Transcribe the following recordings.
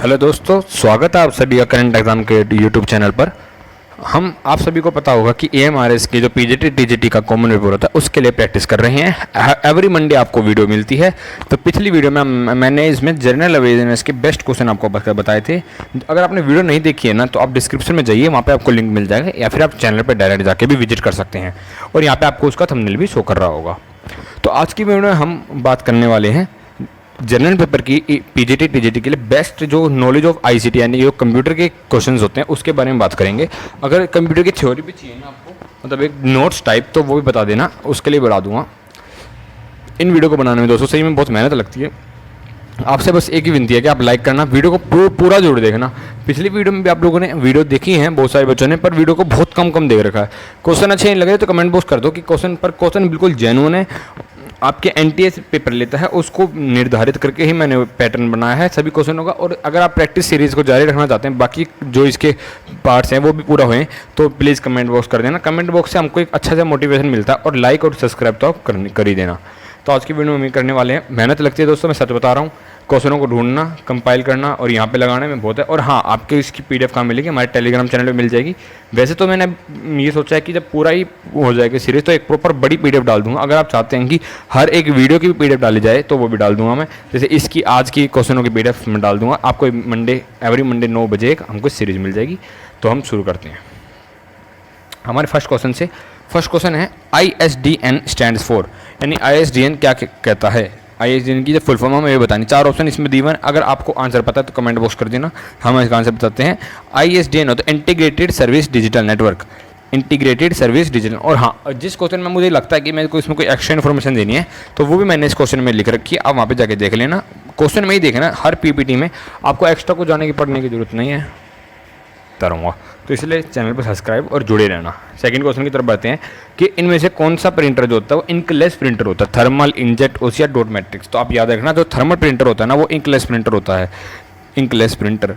Hello दोस्तों, स्वागत है आप सभी का करंट एग्जाम के यूट्यूब चैनल पर। आप सभी को पता होगा कि AMRS की जो PGT TGT का कॉमन पेपर होता है उसके लिए प्रैक्टिस कर रहे हैं। एवरी मंडे आपको वीडियो मिलती है। तो पिछली वीडियो में मैंने इसमें जनरल अवेयरनेस के बेस्ट क्वेश्चन आपको बताए थे। अगर आपने वीडियो नहीं देखी है ना तो आप डिस्क्रिप्शन में जाइए, वहाँ पे आपको लिंक मिल जाएगा, या फिर आप चैनल पर डायरेक्ट जाके भी विजिट कर सकते हैं और यहाँ पर आपको उसका थंबनेल भी शो कर रहा होगा। तो आज की वीडियो में हम बात करने वाले हैं जनरल पेपर की PGT TGT के लिए बेस्ट जो नॉलेज ऑफ ICT यानी जो कंप्यूटर के क्वेश्चंस होते हैं उसके बारे में बात करेंगे। अगर कंप्यूटर की थ्योरी भी चाहिए ना आपको, मतलब एक नोट्स टाइप, तो वो भी बता देना, उसके लिए बढ़ा दूंगा। इन वीडियो को बनाने में दोस्तों सही में बहुत मेहनत लगती है। आपसे बस एक ही विनती है कि आप लाइक करना, वीडियो को पूरा जोड़ देखना। पिछली वीडियो में भी आप लोगों ने वीडियो देखी है, बहुत सारे बच्चों ने, पर वीडियो को बहुत कम देख रखा है। क्वेश्चन अच्छे नहीं लगे तो कमेंट बॉक्स कर दो कि क्वेश्चन बिल्कुल जेन्युइन है, आपके NTS पेपर लेता है उसको निर्धारित करके ही मैंने पैटर्न बनाया है सभी क्वेश्चन होगा। और अगर आप प्रैक्टिस सीरीज़ को जारी रखना चाहते हैं, बाकी जो इसके पार्ट्स हैं वो भी पूरा हुए, तो प्लीज़ कमेंट बॉक्स कर देना। कमेंट बॉक्स से हमको एक अच्छा सा मोटिवेशन मिलता है, और लाइक और सब्सक्राइब तो आप कर ही देना। तो आज की वीडियो में करने वाले हैं, मेहनत लगती है दोस्तों, मैं सच बता रहा हूँ। क्वेश्चनों को ढूंढना, कंपाइल करना और यहाँ पे लगाने में बहुत है। और हाँ, आपके इसकी PDF कहाँ मिलेगी? हमारे टेलीग्राम चैनल पे मिल जाएगी। वैसे तो मैंने ये सोचा है कि जब पूरा ही हो जाएगी सीरीज़ तो एक प्रॉपर बड़ी PDF डाल दूंगा। अगर आप चाहते हैं कि हर एक वीडियो की भी PDF डाली जाए तो वो भी डाल दूंगा मैं। जैसे इसकी आज की क्वेश्चनों की PDF में डाल दूंगा आपको। एवरी मंडे 9 बजे हमको सीरीज़ मिल जाएगी। तो हम शुरू करते हैं हमारे फर्स्ट क्वेश्चन से। फर्स्ट क्वेश्चन है ISDN स्टैंड्स फॉर, यानी ISDN क्या कहता है? ISDN की जो फुल फॉर्म हमें ये बतानी। 4 ऑप्शन इसमें दिए हुए हैं, अगर आपको आंसर पता है तो कमेंट बॉक्स कर देना, हम इसका आंसर बताते हैं। ISDN होता है integrated service digital network, integrated service digital. और हाँ, जिस क्वेश्चन में मुझे लगता है कि मेरे को इसमें कोई एक्स्ट्रा इन्फॉर्मेशन देनी है तो वो भी मैंने इस क्वेश्चन में लिख रखी है, आप वहाँ पे जाके देख लेना। क्वेश्चन में ही देखना, हर PPT में आपको एक्स्ट्रा को जाने की पढ़ने की जरूरत नहीं है रहूँगा, तो इसलिए चैनल पर सब्सक्राइब और जुड़े रहना। सेकंड क्वेश्चन की तरफ बढ़ते हैं कि इनमें से कौन सा प्रिंटर जो होता है वो इंकलेस प्रिंटर होता है? Thermal, inkjet, Osian, dot matrix. तो आप याद रखना, जो थर्मल प्रिंटर होता है ना वो इंकलेस प्रिंटर होता है। Inkless printer,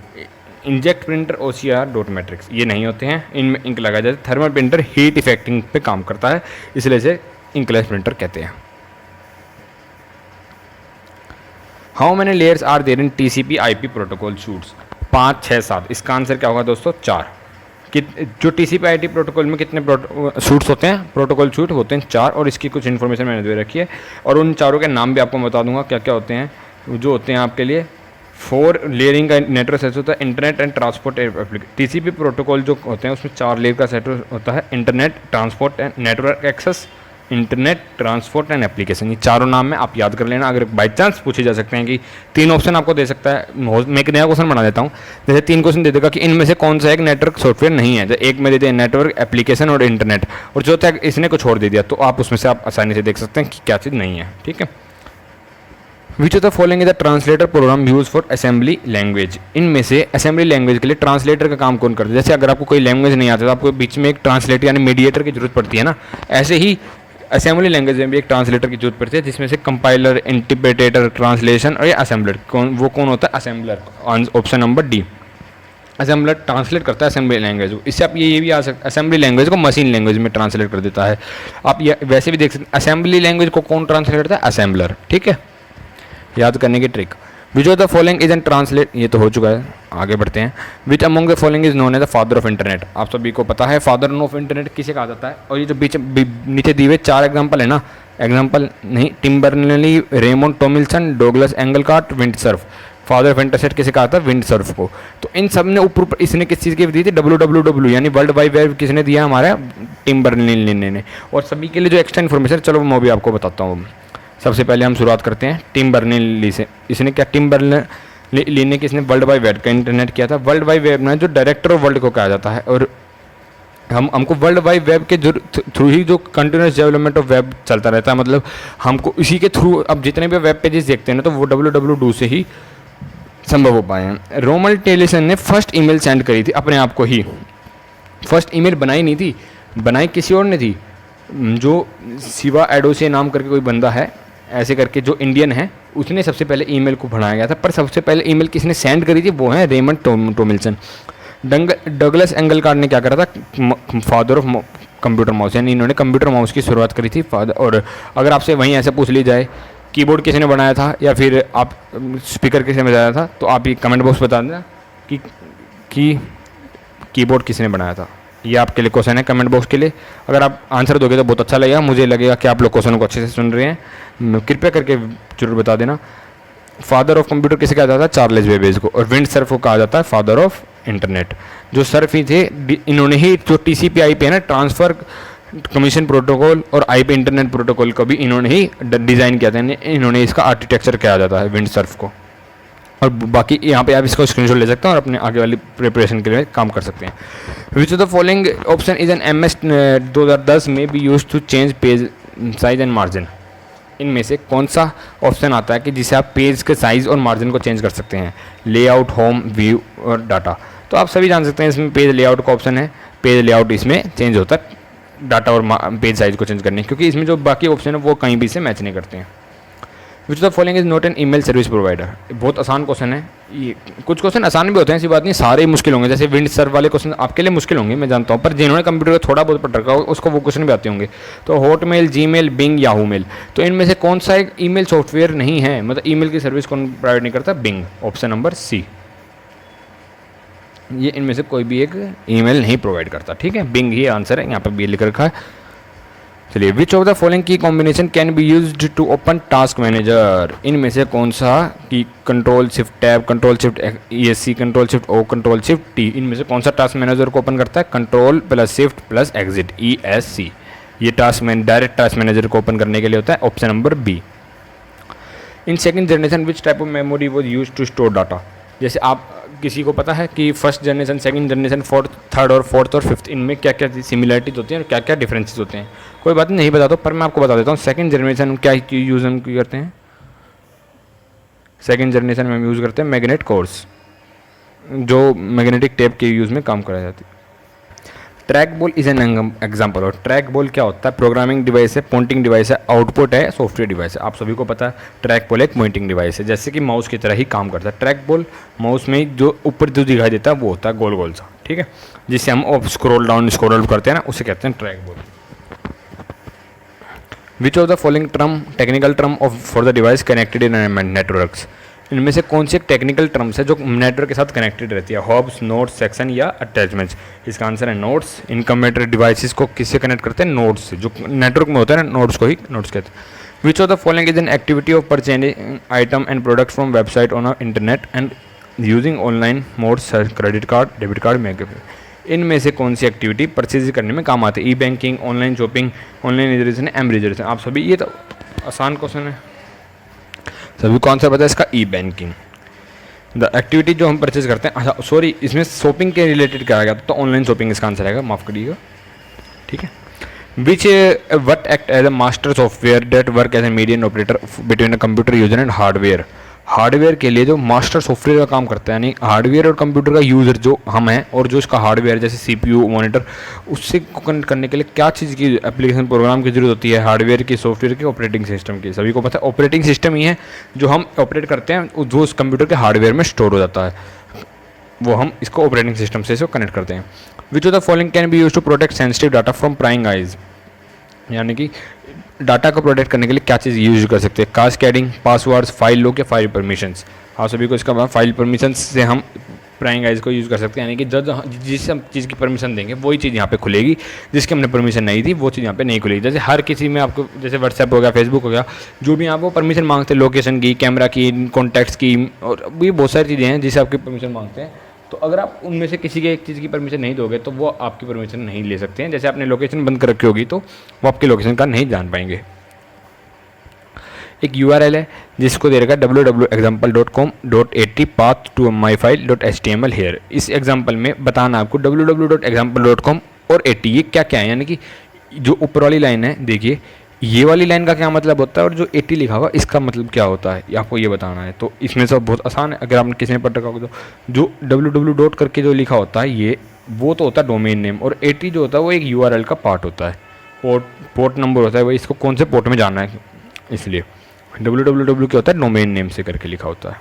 inject printer, Osian, dot matrix ये नहीं होते हैं, इनमें इंक लगा जाता है। थर्मल प्रिंटर हीट इफेक्टिंग पे काम करता है, इसलिए इसे इंकलेस प्रिंटर कहते हैं। How many layers are there in TCP IP protocol suites? 5, 6, 7। इसका आंसर क्या होगा दोस्तों? 4। कि जो TCP IP प्रोटोकॉल में कितने सूट्स होते हैं? प्रोटोकॉल सूट होते हैं 4, और इसकी कुछ इन्फॉर्मेशन मैंने दे रखी है, और उन चारों के नाम भी आपको बता दूंगा क्या क्या होते हैं। जो होते हैं आपके लिए 4 लेयरिंग का नेटवर्क सेट होता है, internet and transport application. TCP protocol जो होते हैं उसमें 4 लेयर का सेट होता है, internet, transport and network access, internet, transport and application. ये चारों नाम में आप याद कर लेना। अगर बाई चांस पूछे जा सकते हैं कि 3 ऑप्शन आपको दे सकता है, मैं एक नया क्वेश्चन बना देता हूँ। जैसे 3 क्वेश्चन दे देगा कि इनमें से कौन सा एक नेटवर्क सॉफ्टवेयर नहीं है, जैसे एक में दे दिया नेटवर्क, एप्लीकेशन और इंटरनेट, और चौथा इसने कुछ और दे दिया, तो आप उसमें से आप आसानी से देख सकते हैं कि क्या चीज़ नहीं है। ठीक है। विच of the following is the translator program use for assembly language? इनमें से असेंबली लैंग्वेज के लिए ट्रांसलेटर का काम कौन करता है? जैसे अगर आपको कोई लैंग्वेज नहीं आता तो आपको बीच में एक ट्रांसलेटर यानी मीडिएटर की जरूरत पड़ती है ना, ऐसे ही असेंबली लैंग्वेज में भी एक ट्रांसलेटर की जरूरत पड़ती है, जिसमें से कंपाइलर, इंटरप्रेटर, ट्रांसलेशन और ये असेंबलर। कौन होता है? Assembler. Option number D, assembler translate करता है असेंबली लैंग्वेज को। इससे आप ये भी आ सकते, असेंबली लैंग्वेज को मशीन लैंग्वेज में ट्रांसलेट कर देता है। आप ये वैसे भी देख सकते हैं, असेंबली लैंग्वेज को कौन ट्रांसलेट करता है? असेंबलर। ठीक है, याद करने की trick. Which of the following is an translate, ये तो हो चुका है, आगे बढ़ते हैं। Which among the following is known as the father of internet? आप सभी को पता है फादर ऑफ इंटरनेट किसे कहा जाता है। और ये जो नीचे दिए हुए 4 एग्जाम्पल है ना, एग्जाम्पल नहीं, Tim Berners Lee, Raymond Tomlinson, Douglas Engelbart, Vint Cerf. Father of internet किसे कहा था? विंडसर्फ को। तो इन सब ने ऊपर इसने किस चीज़ की दी थी? WWW यानी वर्ल्ड वाइड वेब किसने दिया? हमारा टिम बर्नली ने। और सभी के लिए जो एक्स्ट्रा इन्फॉर्मेशन, चलो मैं भी आपको बताता हूँ। सबसे पहले हम शुरुआत करते हैं टिम बर्नली से। इसने क्या, टिम बर्नली ने किसने वर्ल्ड वाइड वेब का इंटरनेट किया था? वर्ल्ड वाइड वेब में जो डायरेक्टर ऑफ वर्ल्ड को कहा जाता है, और हमको वर्ल्ड वाइड वेब के थ्रू ही जो कंटिन्यूस डेवलपमेंट ऑफ वेब चलता रहता है, मतलब हमको इसी के थ्रू अब जितने भी वेब पेजेस देखते हैं ना तो वो WWW से ही संभव हो पाए हैं। रोमल टेलिसन ने फर्स्ट ईमेल सेंड करी थी अपने आप को ही। फर्स्ट ईमेल बनाई नहीं थी, बनाई किसी और ने थी, जो शिवा एडोसे नाम करके कोई बंदा है, ऐसे करके जो इंडियन है, उसने सबसे पहले ईमेल को बनाया गया था। पर सबसे पहले ईमेल किसने सेंड करी थी? वो है रेमंड टॉमिल्सन। डगलस एंगलकार्ट ने क्या करा था? फादर ऑफ कंप्यूटर माउस, यानी इन्होंने कंप्यूटर माउस की शुरुआत करी थी फादर। और अगर आपसे वहीं ऐसे पूछ ली जाए कीबोर्ड किसी ने बनाया था या फिर आप स्पीकर किसी ने बजाया था, तो आप ये कमेंट बॉक्स बता देना कि कीबोर्ड किसी ने बनाया था। ये आपके लिए क्वेश्चन है कमेंट बॉक्स के लिए। अगर आप आंसर दोगे तो बहुत अच्छा लगेगा, मुझे लगेगा कि आप लोग क्वेश्चन को अच्छे से सुन रहे हैं। कृपया करके जरूर बता देना। फादर ऑफ कंप्यूटर किसे कहा जाता है? चार्ल्स बेबेज को। और विंड सर्फ को कहा जाता है फादर ऑफ इंटरनेट। जो सर्फ ही थे, इन्होंने ही जो TCP IP है ना, ट्रांसफ़र कमीशन प्रोटोकॉल, और IP इंटरनेट प्रोटोकॉल को भी इन्होंने ही डिज़ाइन किया था। इन्होंने इसका आर्किटेक्चर कहा जाता है विंड सर्फ को। और बाकी यहाँ पे आप इसको स्क्रीनशॉट ले सकते हैं और अपने आगे वाली प्रिपरेशन के लिए काम कर सकते हैं। Which of the following option is an MS 2010 में be use to change page size and margin. इनमें से कौन सा ऑप्शन आता है कि जिसे आप पेज के साइज़ और मार्जिन को चेंज कर सकते हैं? लेआउट, होम, व्यू और डाटा। तो आप सभी जान सकते हैं इसमें पेज लेआउट का ऑप्शन है। पेज लेआउट इसमें चेंज होता है डाटा और पेज साइज को चेंज करने, क्योंकि इसमें जो बाकी ऑप्शन है वो कहीं भी से मैच नहीं करते हैं। Which the following is not an email service provider. बहुत आसान क्वेश्चन है ये। कुछ क्वेश्चन आसान भी होते हैं, ऐसी बात नहीं, सारे मुश्किल होंगे। जैसे विंड सर्व वाले क्वेश्चन आपके लिए मुश्किल होंगे, मैं जानता हूँ, पर जिन्होंने कंप्यूटर को थोड़ा बहुत पढ़ रखा हो उसको वो क्वेश्चन भी आते होंगे। तो Hotmail, Gmail, Bing, Yahoo mail. तो इनमें से कौन सा एक ईमेल सॉफ्टवेयर नहीं है, मतलब ईमेल की सर्विस कौन प्रोवाइड नहीं करता? बिंग। Option number C। ये इनमें से कोई भी एक ईमेल नहीं प्रोवाइड करता, ठीक है। बिंग ही आंसर है, यहाँ पर भी लिख रखा है। चलिए, which of the following key combination can be used to open task manager. इनमें से कौन सा की Ctrl Shift Tab, Ctrl Shift ESC, Ctrl Shift O, Ctrl Shift T, इनमें से कौन सा टास्क मैनेजर को ओपन करता है? Ctrl + Shift + Exit ESC। ये डायरेक्ट टास्क मैनेजर को ओपन करने के लिए होता है। Option number B। In second generation which type of memory was use to store data. जैसे आप किसी को पता है कि first generation, second generation, third और फोर्थ और फिफ्थ, इनमें क्या क्या सिमिलरिटीज होती हैं और क्या क्या डिफरेंसेस होते हैं? कोई बात नहीं बता दो, पर मैं आपको बता देता हूँ। सेकंड जनरेशन क्या यूज़ हम करते हैं? सेकंड जनरेशन में हम यूज़ करते हैं मैग्नेट कोर्स, जो मैग्नेटिक टेप के यूज़ में काम कराई जाती है। Track ball is an example. और ट्रैक बॉल क्या होता है? प्रोग्रामिंग डिवाइस है, पॉइंटिंग डिवाइस है, आउटपुट है, सॉफ्टवेयर डिवाइस है। आप सभी को पता है ट्रैक बॉल एक पॉइंटिंग डिवाइस है, जैसे कि माउस की तरह ही काम करता है। ट्रैक बॉल माउस में जो ऊपर जो दिखाई देता है वो होता है गोल गोल सा, ठीक है, जिससे हम स्क्रॉल डाउन स्क्रॉल करते हैं ना, उसे कहते हैं track ball. Which of the following term technical term for the device connected in networks. इनमें से कौन सी एक टेक्निकल टर्म्स है जो नेटवर्क के साथ कनेक्टेड रहती है? हॉब्स, नोड्स, सेक्शन या अटैचमेंट्स। इसका आंसर है नोड्स। इन कंप्यूटर डिवाइसेस को किससे कनेक्ट करते हैं? नोड्स से। जो नेटवर्क में होता है ना, नोड्स को ही नोड्स कहते हैं। Which of the following is an activity of purchasing item and product from website on internet and using online modes, credit card, debit card, bank. इनमें से कौन सी एक्टिविटी परचेज करने में काम आती है? E banking, online shopping, online reservation, M reservation. आप सभी, ये तो आसान क्वेश्चन है, सभी को आंसर पता है इसका, ई बैंकिंग। द एक्टिविटी जो हम परचेज करते हैं, अच्छा सॉरी, इसमें शॉपिंग के रिलेटेड क्या आ गया, तो ऑनलाइन शॉपिंग इसका आंसर आएगा, माफ़ करिएगा, ठीक है। Which what act as a master software that work as a median operator between a computer user and hardware. Hardware के लिए जो मास्टर सॉफ्टवेयर का काम करता है, यानी हार्डवेयर और कंप्यूटर का यूज़र जो हम हैं और जो इसका हार्डवेयर जैसे CPU, मॉनिटर, उससे कनेक्ट करने के लिए क्या चीज़ की एप्लीकेशन प्रोग्राम की जरूरत होती है? हार्डवेयर की, सॉफ्टवेयर की, ऑपरेटिंग सिस्टम की। सभी को पता है ऑपरेटिंग सिस्टम ही है जो हम ऑपरेट करते हैं, जो उस कंप्यूटर के हार्डवेयर में स्टोर हो जाता है, वो हम इसको ऑपरेटिंग सिस्टम से इसको कनेक्ट करते हैं। Which of the following can be use to protect sensitive data from prying eyes. यानी कि डाटा को प्रोटेक्ट करने के लिए क्या चीज़ यूज कर सकते हैं? कास्केडिंग, पासवर्ड्स, फाइल लॉक या फाइल परमिशंस। आप सभी को इसका फाइल परमिशंस से हम प्राइंग आइज को यूज़ कर सकते हैं, यानी कि जिस हम चीज़ की परमिशन देंगे वही चीज़ यहाँ पे खुलेगी, जिसकी हमने परमिशन नहीं दी वो चीज़ यहाँ पे नहीं खुलेगी। जैसे हर किसी में आपको, जैसे व्हाट्सएप हो गया, फेसबुक हो गया, जो भी आप वो परमिशन मांगते हैं, लोकेशन की, कैमरा की, कॉन्टैक्ट्स की, और भी बहुत सारी चीज़ें हैं जिसे आपकी परमिशन मांगते हैं। तो अगर आप उनमें से किसी के एक चीज़ की परमिशन नहीं दोगे तो वो आपकी परमिशन नहीं ले सकते हैं। जैसे आपने लोकेशन बंद कर रखी होगी तो वो आपकी लोकेशन का नहीं जान पाएंगे। एक URL है जिसको दे रखा है www.example.com.at path to myfile.html here. इस एग्जाम्पल में बताना आपको www.example.com और 80 ये क्या क्या है, यानी कि जो ऊपर वाली लाइन है, देखिए ये वाली लाइन का क्या मतलब होता है और जो 80 लिखा हुआ इसका मतलब क्या होता है, आपको ये बताना है। तो इसमें सब बहुत आसान है, अगर आपने किसी ने पढ़ रखा होगा तो जो www. करके जो लिखा होता है ये, वो तो होता है डोमेन नेम, और 80 जो होता है वो एक URL का पार्ट होता है, पोर्ट नंबर होता है, वो इसको कौन से पोर्ट में जाना है, इसलिए www क्या होता है, डोमेन नेम से करके लिखा होता है।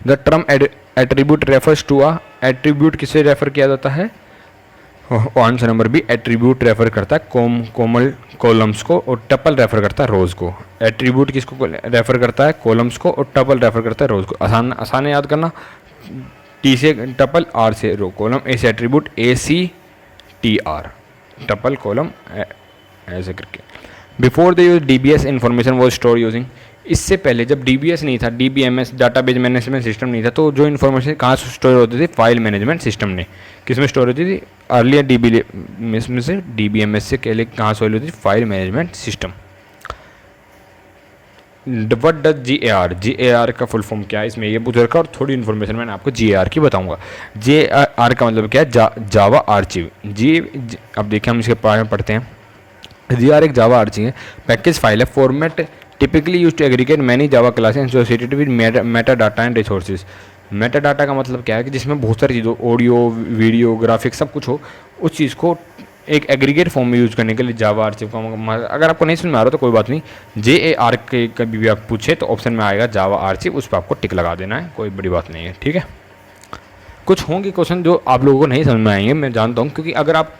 The term attribute refers to a, attribute किसे रेफर किया जाता है? Answer number B, attribute refer करता है कोमल कॉलम्स को और टपल रेफर करता है रोज को। एट्रीब्यूट किसको रेफर करता है? कॉलम्स को, और टपल रेफर करता है रोज को। आसान आसान है याद करना, टी से टपल, आर से रो, कॉलम, ए से attribute, A C T R, tuple column ऐसे करके। Before the use DBS information was store using, इससे पहले जब DBS नहीं था, DBMS डाटाबेस मैनेजमेंट सिस्टम नहीं था, तो जो इन्फॉर्मेशन कहाँ से स्टोर होती थी? फाइल मैनेजमेंट सिस्टम ने। किस में स्टोर होती थी? अर्लियर DBMS में से, DBMS से पहले कहाँ स्टोर होती थी? File management system. What does GAR, GAR का फुल फॉर्म क्या है? इसमें ये पूछ रखा और थोड़ी इन्फॉर्मेशन मैंने आपको GAR की बताऊंगा। GAR का मतलब क्या है? जावा आर्चिव। अब देखिए हम इसके बारे में पढ़ते हैं। GAR एक जावा आर्चिव है, पैकेज फाइल है, format typically use to aggregate many Java classes associated with meta data and resources. Meta data का मतलब क्या है कि जिसमें बहुत सारी चीज़ों, ऑडियो, वीडियो, ग्राफिक्स सब कुछ हो, उस चीज़ को एक एग्रीगेट फॉर्म में यूज़ करने के लिए जावा आर्चिव का। अगर आपको नहीं समझ में आ रहा तो कोई बात नहीं, JAR के कभी भी आप पूछे तो ऑप्शन में आएगा जावा आर्चिव, उस पर आपको टिक लगा देना है, कोई बड़ी बात नहीं है, ठीक है। कुछ होंगे क्वेश्चन जो आप लोगों को नहीं समझ में आएंगे, मैं जानता हूँ, क्योंकि अगर आप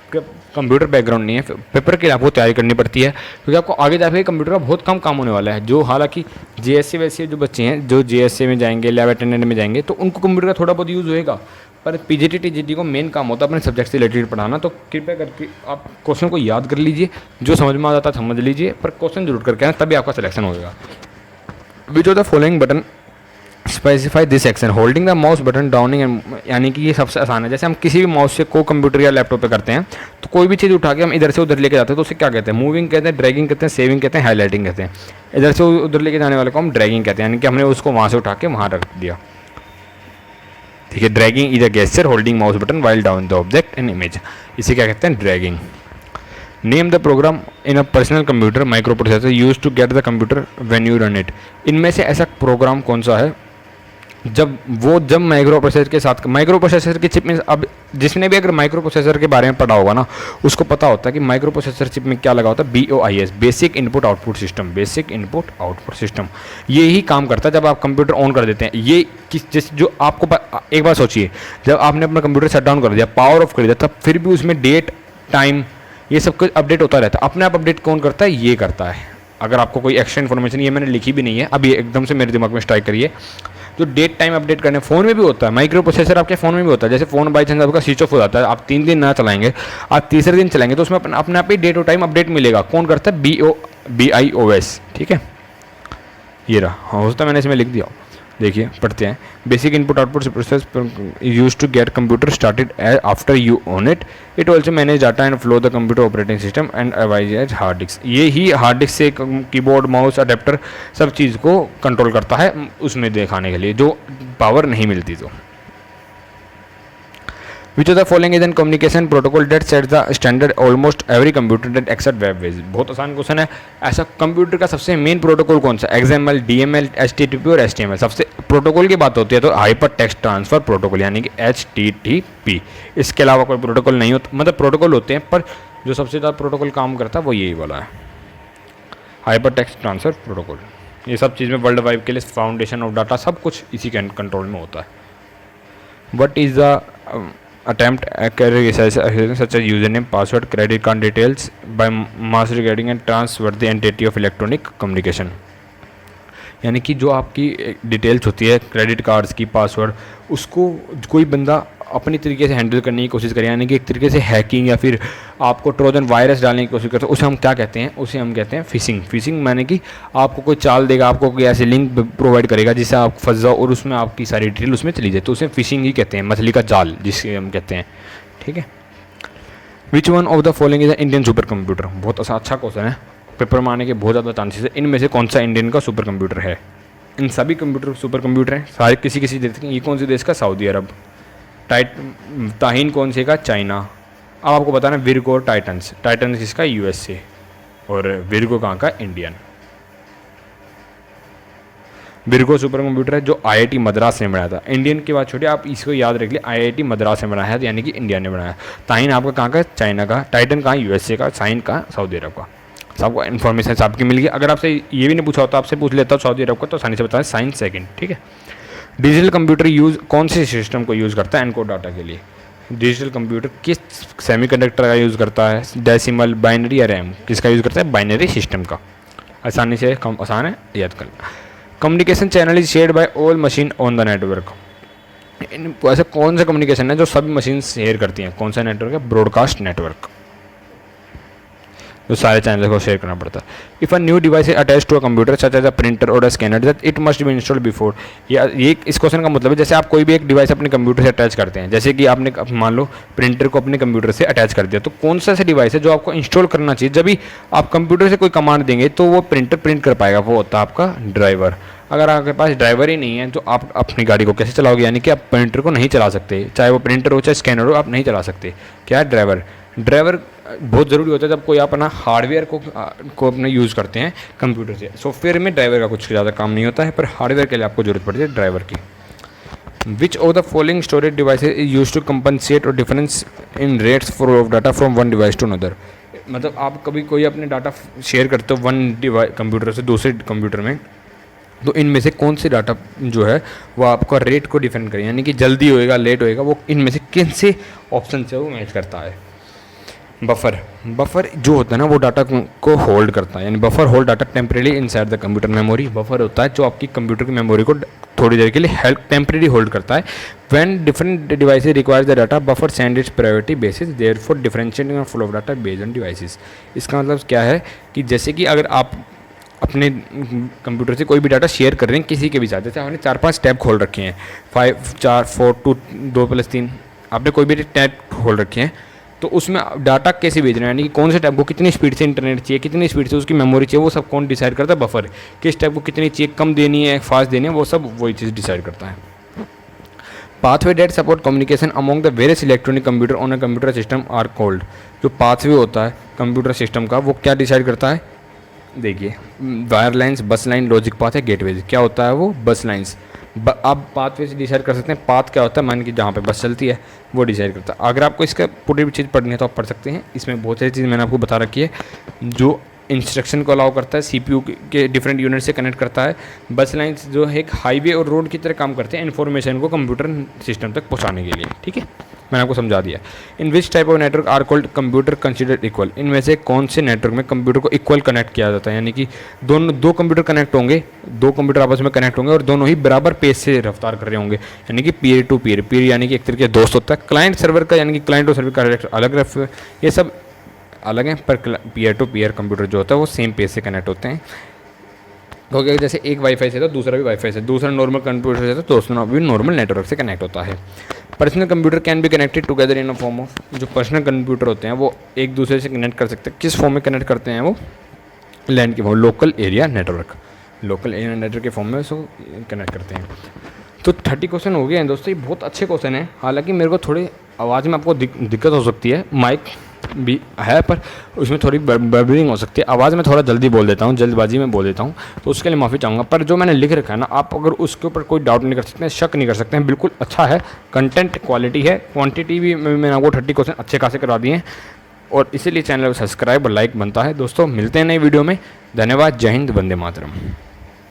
कंप्यूटर बैकग्राउंड नहीं है, पेपर के लिए आपको तैयारी करनी पड़ती है, क्योंकि आपको आगे जाकर कंप्यूटर का बहुत कम काम होने वाला है। जो हालांकि JSC वैसे जो बच्चे हैं जो JSC में जाएंगे, लैब अटेंडेंट में जाएंगे, तो उनको कंप्यूटर का थोड़ा बहुत यूज़ होएगा, पर PGT TGT को मेन काम होता है अपने सब्जेक्ट से रिलेटेड पढ़ाना। तो कृपया करके आप क्वेश्चन को याद कर लीजिए, जो समझ में आ जाता है समझ लीजिए, पर क्वेश्चन जरूर करके आना, तभी आपका सिलेक्शन होगा। विच of the following button specify this action, holding the mouse button Downing and, यानी कि ये सबसे आसान है। जैसे हम किसी भी माउस से को कंप्यूटर या लैपटॉप पे करते हैं, तो कोई भी चीज़ उठा के हम इधर से उधर लेके जाते हैं तो उसे क्या कहते हैं? मूविंग कहते हैं, ड्रैगिंग कहते हैं, सेविंग कहते हैं, हाईलाइटिंग कहते हैं। इधर से उधर लेके जाने वाले को हम ड्रैगिंग कहते हैं, यानी कि हमने उसको वहाँ से उठा के वहाँ रख दिया, ठीक है। Dragging is a gesture holding mouse button while down the object and image, इसे क्या कहते हैं? Dragging. Name the program in a personal computer micro processor use to get the computer when you run it. इनमें से ऐसा programme कौन सा है जब माइक्रो प्रोसेसर के साथ, माइक्रो प्रोसेसर की चिप में, अब जिसने भी अगर माइक्रो प्रोसेसर के बारे में पढ़ा होगा ना, उसको पता होता है कि माइक्रो प्रोसेसर चिप में क्या लगा होता है? BIOS, basic input output system, basic input output system. ये ही काम करता है जब आप कंप्यूटर ऑन कर देते हैं। ये जिस जो आपको एक बार सोचिए, जब आपने अपना कंप्यूटर शट डाउन कर दिया, पावर ऑफ कर दिया, तब फिर भी उसमें डेट, टाइम, ये सब कुछ अपडेट होता रहता है। अपने आप अपडेट कौन करता है? ये करता है। अगर आपको कोई एक्स्ट्रा इन्फॉर्मेशन, ये मैंने लिखी भी नहीं है, अब ये एकदम से मेरे दिमाग में स्ट्राइक करिए, जो डेट टाइम अपडेट करने फ़ोन में भी होता है, माइक्रो प्रोसेसर आपके फ़ोन में भी होता है। जैसे फ़ोन बाई चांस आपका स्विच ऑफ हो जाता है, आप 3 दिन ना चलाएंगे, आप तीसरे दिन चलाएंगे, तो उसमें अपने आप ही डेट और टाइम अपडेट मिलेगा। कौन करता है? BIOS, ठीक है। ये रहा, हाँ होता मैंने इसमें लिख दिया। देखिए पढ़ते हैं। Basic input output process use to get computer started after you on it. It also manage data and flow the computer operating system and avoids as hard disk. ये ही हार्ड डिस्क से कीबोर्ड, माउस, अडेप्टर सब चीज़ को control करता है उसमें दिखाने के लिए, जो पावर नहीं मिलती। तो Which of the following is a communication protocol that sets the standard almost every computer that accept web pages? बहुत आसान क्वेश्चन है। ऐसा कंप्यूटर का सबसे मेन प्रोटोकॉल कौन सा? XML, DML, HTTP और HTML। सबसे प्रोटोकॉल की बात होती है तो हाइपर टेक्स्ट ट्रांसफर प्रोटोकॉल, यानी कि HTTP। इसके अलावा कोई प्रोटोकॉल नहीं होता, मतलब प्रोटोकॉल होते हैं, पर जो सबसे ज़्यादा प्रोटोकॉल काम करता है वो यही वाला है, हाइपर टेक्स्ट ट्रांसफर प्रोटोकॉल। ये सब चीज़ में वर्ल्ड वाइड के लिए फाउंडेशन ऑफ डाटा सब कुछ इसी के कंट्रोल में होता है। What is the attempt such as username, password, credit card details by mass recording and transfer the entity of electronic communication। यानी कि जो आपकी डिटेल्स होती है क्रेडिट कार्ड्स की, पासवर्ड, उसको कोई बंदा अपनी तरीके से हैंडल करने की कोशिश करे, यानी कि एक तरीके से हैकिंग या फिर आपको ट्रोजन वायरस डालने की कोशिश करते हैं, उसे हम क्या कहते हैं? उसे हम कहते हैं फिशिंग। फिशिंग माने कि आपको कोई चाल देगा, आपको कोई ऐसे लिंक प्रोवाइड करेगा जिससे आप फंस जाओ और उसमें आपकी सारी डिटेल उसमें चली जाए, तो उसे फिशिंग ही कहते हैं, मछली का जाल जिसे हम कहते हैं, ठीक है। Which one of the following is the Indian super computer? बहुत अच्छा क्वेश्चन है, पेपर में आने के बहुत ज़्यादा चांसेस है। इनमें से कौन सा इंडियन का सुपर कंप्यूटर है? इन सभी कंप्यूटर सुपर कंप्यूटर हैं सारे, किसी देश के। ये कौन से देश का? सऊदी अरब। ताहिन कौन से का? चाइना। अब आपको बताना विर्गो और टाइटन्स। टाइटन्स किसका? USA। और विर्गो कहाँ का? इंडियन। विर्गो सुपर कंप्यूटर है जो IIT मद्रास ने बनाया था। इंडियन की बात छोड़िए, आप इसको याद रख लिए, IIT मद्रास ने बनाया है, यानी कि इंडिया ने बनाया। ताहिन आपका कहाँ का? चाइना का। टाइटन कहाँ? USA का। साइन का? सऊदी अरब का। सबको इन्फॉर्मेशन सबकी मिल गई। अगर आपसे ये भी नहीं पूछा होता, आपसे पूछ लेता हूँ सऊदी अरब का, तो आसानी से बताएं साइन सेकंड, ठीक है। डिजिटल कंप्यूटर यूज़ कौन से सिस्टम को यूज़ करता है एनकोड डाटा के लिए? डिजिटल कंप्यूटर किस सेमीकंडक्टर का यूज़ करता है? डेसिमल, बाइनरी या रैम? किसका यूज़ करता है? बाइनरी सिस्टम का। आसानी से आसान है, याद कर। Communication channel is shared by all machine on the network. ऐसा कौन सा कम्युनिकेशन है जो सभी मशीन शेयर करती हैं? कौन सा नेटवर्क है? ब्रॉडकास्ट नेटवर्क, जो सारे चैनल को शेयर करना पड़ता है। If a new device attach to a computer such as a printer और a scanner that it must be installed before. ये इस क्वेश्चन का मतलब है जैसे आप कोई भी एक डिवाइस अपने कंप्यूटर से अटैच करते हैं, जैसे कि आपने मान लो प्रिंटर को अपने कंप्यूटर से अटैच कर दिया, तो कौन सा ऐसा डिवाइस है जो आपको इंस्टॉल करना चाहिए? जब भी आप कंप्यूटर से कोई कमांड देंगे तो वो प्रिंटर प्रिंट कर पाएगा, वो होता है आपका ड्राइवर। अगर आपके पास ड्राइवर ही नहीं है तो आप अपनी गाड़ी को कैसे चलाओगे? यानी कि आप प्रिंटर को नहीं चला सकते, चाहे वो प्रिंटर हो चाहे स्कैनर हो, आप नहीं चला सकते। क्या है? ड्राइवर। ड्राइवर बहुत ज़रूरी होता है जब कोई आप अपना हार्डवेयर को अपने यूज़ करते हैं कंप्यूटर से। सॉफ्टवेयर में ड्राइवर का कुछ ज़्यादा काम नहीं होता है, पर हार्डवेयर के लिए आपको ज़रूरत पड़ती है ड्राइवर की। Which of the following storage devices is use to compensate और difference in rates for of data from one device to another. मतलब आप कभी कोई अपने डाटा शेयर करते हो वन डिवाइस कंप्यूटर से दूसरे कंप्यूटर में, तो इनमें से कौन से डाटा जो है वो आपका रेट को डिफाइन करें, यानी कि जल्दी होएगा लेट होएगा, वो इनमें से किन से ऑप्शन से वो मैच करता है? बफर। बफर जो होता है ना वो डाटा को होल्ड करता है, यानी buffer hold data temporary inside the computer memory. Buffer होता है जो आपकी कंप्यूटर की मेमोरी को थोड़ी देर के लिए हेल्प टेम्परेरी होल्ड करता है। When different devices requires the data buffer send it's priority basis therefore differentiating flow of data based on devices. इसका मतलब क्या है कि जैसे कि अगर आप अपने कंप्यूटर से कोई भी डाटा शेयर कर रहे हैं किसी के भी साथ, जैसे आपने 4-5 टैब खोल रखे हैं, 5 4 4 2 2+3, आपने कोई भी टैब खोल रखे हैं, तो उसमें डाटा कैसे भेज रहे हैं, यानी कि कौन से टैब को कितनी स्पीड से इंटरनेट चाहिए, कितनी स्पीड से उसकी मेमोरी चाहिए, वो सब कौन डिसाइड करता है? बफर। किस टैब को कितनी चाहिए, कम देनी है फास्ट देनी है, वो सब वही चीज़ डिसाइड करता है। Pathway that support communication among the various electronic computer on a computer system are called. जो पाथवे होता है कंप्यूटर सिस्टम का वो क्या डिसाइड करता है? देखिए, वायर लाइन्स, बस लाइन, लॉजिक पाथ है, गेटवेज। क्या होता है वो? बस लाइन्स। आप पाथवे से डिसाइड कर सकते हैं। पाथ क्या होता है? मान कि जहाँ पे बस चलती है वो डिसाइड करता है। अगर आपको इसका पूरी भी चीज़ पढ़नी है तो आप पढ़ सकते हैं, इसमें बहुत सारी चीज़ मैंने आपको बता रखी है। जो इंस्ट्रक्शन को अलाउ करता है, सीपीयू के डिफरेंट यूनिट से कनेक्ट करता है। बस लाइन्स जो है एक हाईवे और रोड की तरह काम करते हैं इन्फॉर्मेशन को कंप्यूटर सिस्टम तक पहुँचाने के लिए। ठीक है, मैंने आपको समझा दिया। In which type of network are called computer considered equal. इनमें से कौन से नेटवर्क में कंप्यूटर को इक्वल कनेक्ट किया जाता है, यानी कि दो कंप्यूटर कनेक्ट होंगे, दो कंप्यूटर आपस में कनेक्ट होंगे और दोनों ही बराबर पेज से रफ्तार कर रहे होंगे, यानी कि पीयर टू पीयर। पीयर यानी कि एक तरीके दोस्त होता है। क्लाइंट सर्वर का यानी कि क्लाइंट और सर्वर का अलग ये सब अलग हैं, पर पीयर टू पीयर कंप्यूटर जो होता है वो सेम पेज से कनेक्ट होते हैं। क्योंकि जैसे एक वाईफाई से तो दूसरा भी वाईफाई से, दूसरा नॉर्मल कंप्यूटर से तो दूसरा भी नॉर्मल नेटवर्क से कनेक्ट होता है। Personal computer can be connected together in a form of. जो पर्सनल कंप्यूटर होते हैं वो एक दूसरे से कनेक्ट कर सकते हैं। किस फॉर्म में कनेक्ट करते हैं वो? लैन के form, local area network. Local area network के फॉर्म में उसको कनेक्ट करते हैं। तो 30 क्वेश्चन हो गए हैं दोस्तों, ये बहुत अच्छे क्वेश्चन हैं। हालांकि मेरे को थोड़ी आवाज़ में आपको दिक्कत हो सकती है, माइक भी है पर उसमें थोड़ी बर्बरिंग हो सकती है। आवाज़ में थोड़ा जल्दी बोल देता हूँ, जल्दबाजी में बोल देता हूँ, तो उसके लिए माफ़ी चाहूँगा। पर जो मैंने लिख रखा है ना, आप अगर उसके ऊपर कोई डाउट नहीं कर सकते हैं, शक नहीं कर सकते हैं, बिल्कुल अच्छा है। कंटेंट क्वालिटी है, क्वांटिटी भी मैंने आपको 30 क्वेश्चन अच्छे खासे करा दिए हैं, और इसीलिए चैनल को सब्सक्राइब और लाइक बनता है। दोस्तों मिलते हैं नई वीडियो में। धन्यवाद। जय हिंद, वंदे मातरम।